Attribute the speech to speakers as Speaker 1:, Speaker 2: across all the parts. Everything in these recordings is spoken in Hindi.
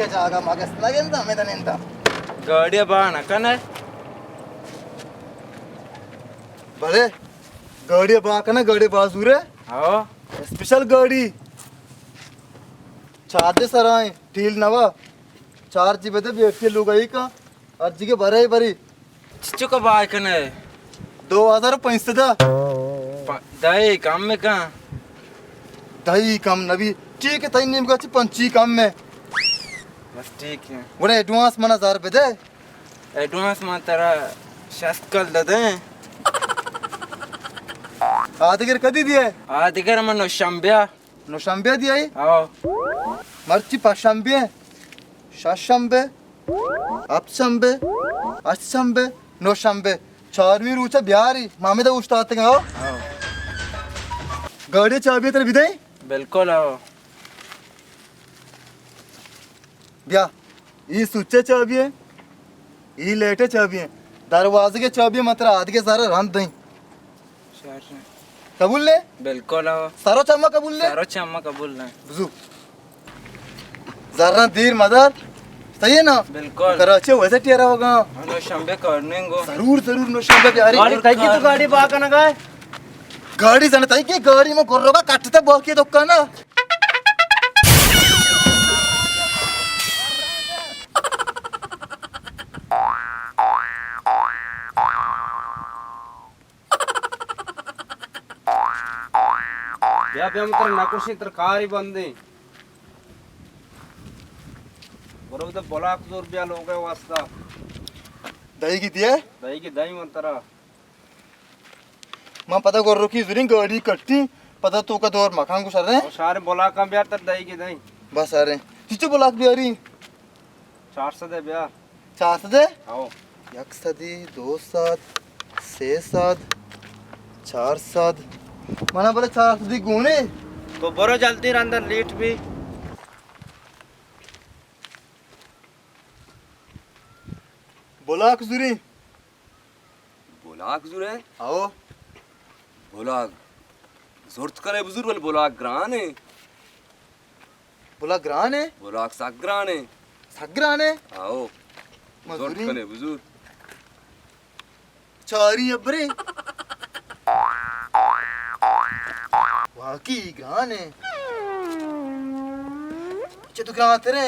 Speaker 1: के जागा मगस्लागेंदा मेदनेंदा
Speaker 2: गाड़ी बाण कने
Speaker 1: भले गाड़ी बाकना गाड़ी बाजूरे
Speaker 2: आओ
Speaker 1: स्पेशल गाड़ी चार्ज सराय टील नवा चार्ज बदे व्यक्ति लुगाई का अर्जी के भरे भरी
Speaker 2: चिचु का बाय कने
Speaker 1: 2005 दा
Speaker 2: दाई काम में का
Speaker 1: दही कम नबी ठीक है तई नेम का पंची कम में
Speaker 2: बस ठीक है
Speaker 1: वो एडवांस मना 1000 रुपए दे
Speaker 2: एडवांस में तेरा शास्त कर दे
Speaker 1: आदिगर कदी दिए
Speaker 2: आदिगर मनो शंब्या
Speaker 1: नो शंबे दिए
Speaker 2: आओ
Speaker 1: मर्ची पशंबे शशंबे अपशंबे अशंबे नो शंबे चारवी रूचा बिहारी मामे दा उस्ताद तक आओ
Speaker 2: आओ
Speaker 1: गाड़ी चाबी तेरे विदई
Speaker 2: बिल्कुल आओ
Speaker 1: ब्या ये सुच्चे चाबी है ये लेटे चाबी है दरवाजे के चाबी मात्र आदि के सारे रंध दई कबूल ले
Speaker 2: बिल्कुल आओ
Speaker 1: सारो चम्मा कबूल ले
Speaker 2: सारो चम्मा कबूल नहीं
Speaker 1: बुजू जरा देर मदद सही है ना
Speaker 2: बिल्कुल
Speaker 1: कराचे वैसे टेरा होगा
Speaker 2: मनो शंबे करने को
Speaker 1: जरूर जरूर नो शंबे बिहारी
Speaker 3: गाड़ी कई की तो गाड़ी बाका ना गए
Speaker 1: गाड़ी जन तई की गाड़ी में गोरोगा काटते बोके दोक्का ना
Speaker 3: या पे हम तेरे नकुशी तरकारी बंदे बरोबर तो बोला 100 रुपया लोग है वास्ता
Speaker 1: दही की दिए
Speaker 3: दही की दही मंतरा
Speaker 1: मां पता कर रोकी जुरिंग गाड़ी कट्टी पता तो का दौर मखान को सर रहे
Speaker 3: और सारे बोला कम ब्याह तर दही की दही
Speaker 1: बस आ रहे चिचो बोलाक बिहारी
Speaker 3: 400 दे ब्याह
Speaker 1: 400 दे
Speaker 3: आओ
Speaker 1: एक सदी 2 सात 6 सात 4 सात मना बोले 400 दी गुणे
Speaker 3: तो बरो जल्दी अंदर लेट भी
Speaker 1: बोलाक जुरी
Speaker 4: बोलाक जुरे
Speaker 1: आओ
Speaker 4: बोलाक जोरत करे बुजुर्ग बोल बोलाक ग्राने
Speaker 1: बोला ग्राने
Speaker 4: बोलाक साग्राने
Speaker 1: सग्राने
Speaker 4: आओ जोरत
Speaker 1: मजूरी
Speaker 4: करे बुजुर्ग
Speaker 1: चारी अबरे वाकी ग्राने चे तो ग्रान तेरे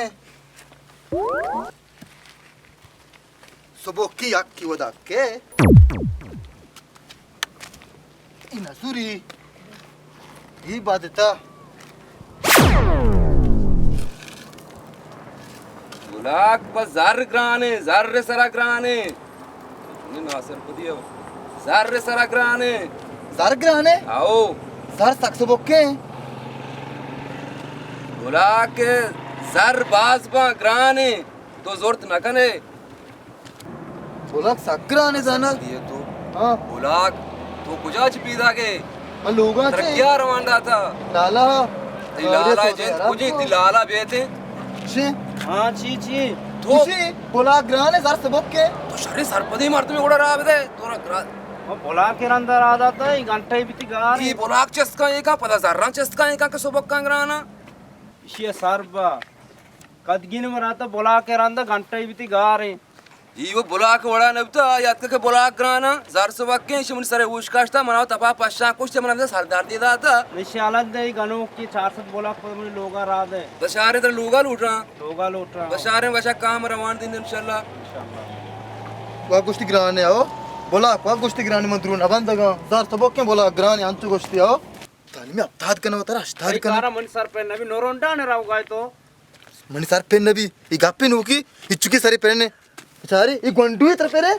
Speaker 1: Sobocchi acchi wadacche in azuri ये बात
Speaker 4: बोलाक बस जार ग्राने जार रे सरा ग्राने ने नासर को दिया जार रे सरा ग्राने
Speaker 1: जार ग्राने
Speaker 4: आओ
Speaker 1: जार सक्सो बोक्के
Speaker 4: बोलाक जार बाजबा ग्राने तो जोरत न कने
Speaker 1: बोला सग्राने जाना
Speaker 4: ये तो
Speaker 1: हाँ
Speaker 4: बोलाक तो कुछ पीदा के
Speaker 1: लोगा से
Speaker 4: क्या रवांडा था
Speaker 1: लाला
Speaker 4: दिलाला जेन कुछ दिलाला बेते
Speaker 1: शी
Speaker 3: हां ची
Speaker 4: तो
Speaker 1: शी बोला ग्राने जार सबोक्के
Speaker 4: तो शरीर सरपदी मारते में उड़ा रहा बे तोरा
Speaker 3: वो बोला के अंदर आ जाता है घंटे बीती गार
Speaker 4: ये बोलाक चस्का एका पता जर्रा चस्का एका के सोबक कांगराना
Speaker 3: ये सरबा कदगिन मराता बोला के अंदर घंटे बीती गार
Speaker 4: ये वो बोलाक वड़ा नबता याद के बोलाक ग्राना जार सोबक के शिमन सरे उशकाष्टा मनाओ तपा पश्चा कुछ मना सरदार दे दाता
Speaker 3: निशालत दे गनो की 400 बोला को मुझे लोगा रा दे
Speaker 4: बशारे तो लोगा लूट रहा
Speaker 3: लोगा लूट रहा
Speaker 4: बशारे वशा काम रवान दिन इंशाल्लाह
Speaker 1: वा गोष्टी ग्राने आओ बोला वा गोष्टी ग्राने मंत्रू न बंदगा जार सबोक्के बोला ग्राने अंतु गोष्टी आओ ताली में अब्ताद कना होता राष्ट्र कना
Speaker 3: कारा मन सर पे नबी नोरोंडा ने राव गाय तो
Speaker 1: मनी सर पेन नबी ई गापे नुकी इचुकी सरी पेने बेचारे ई गोंडू इतर पेरे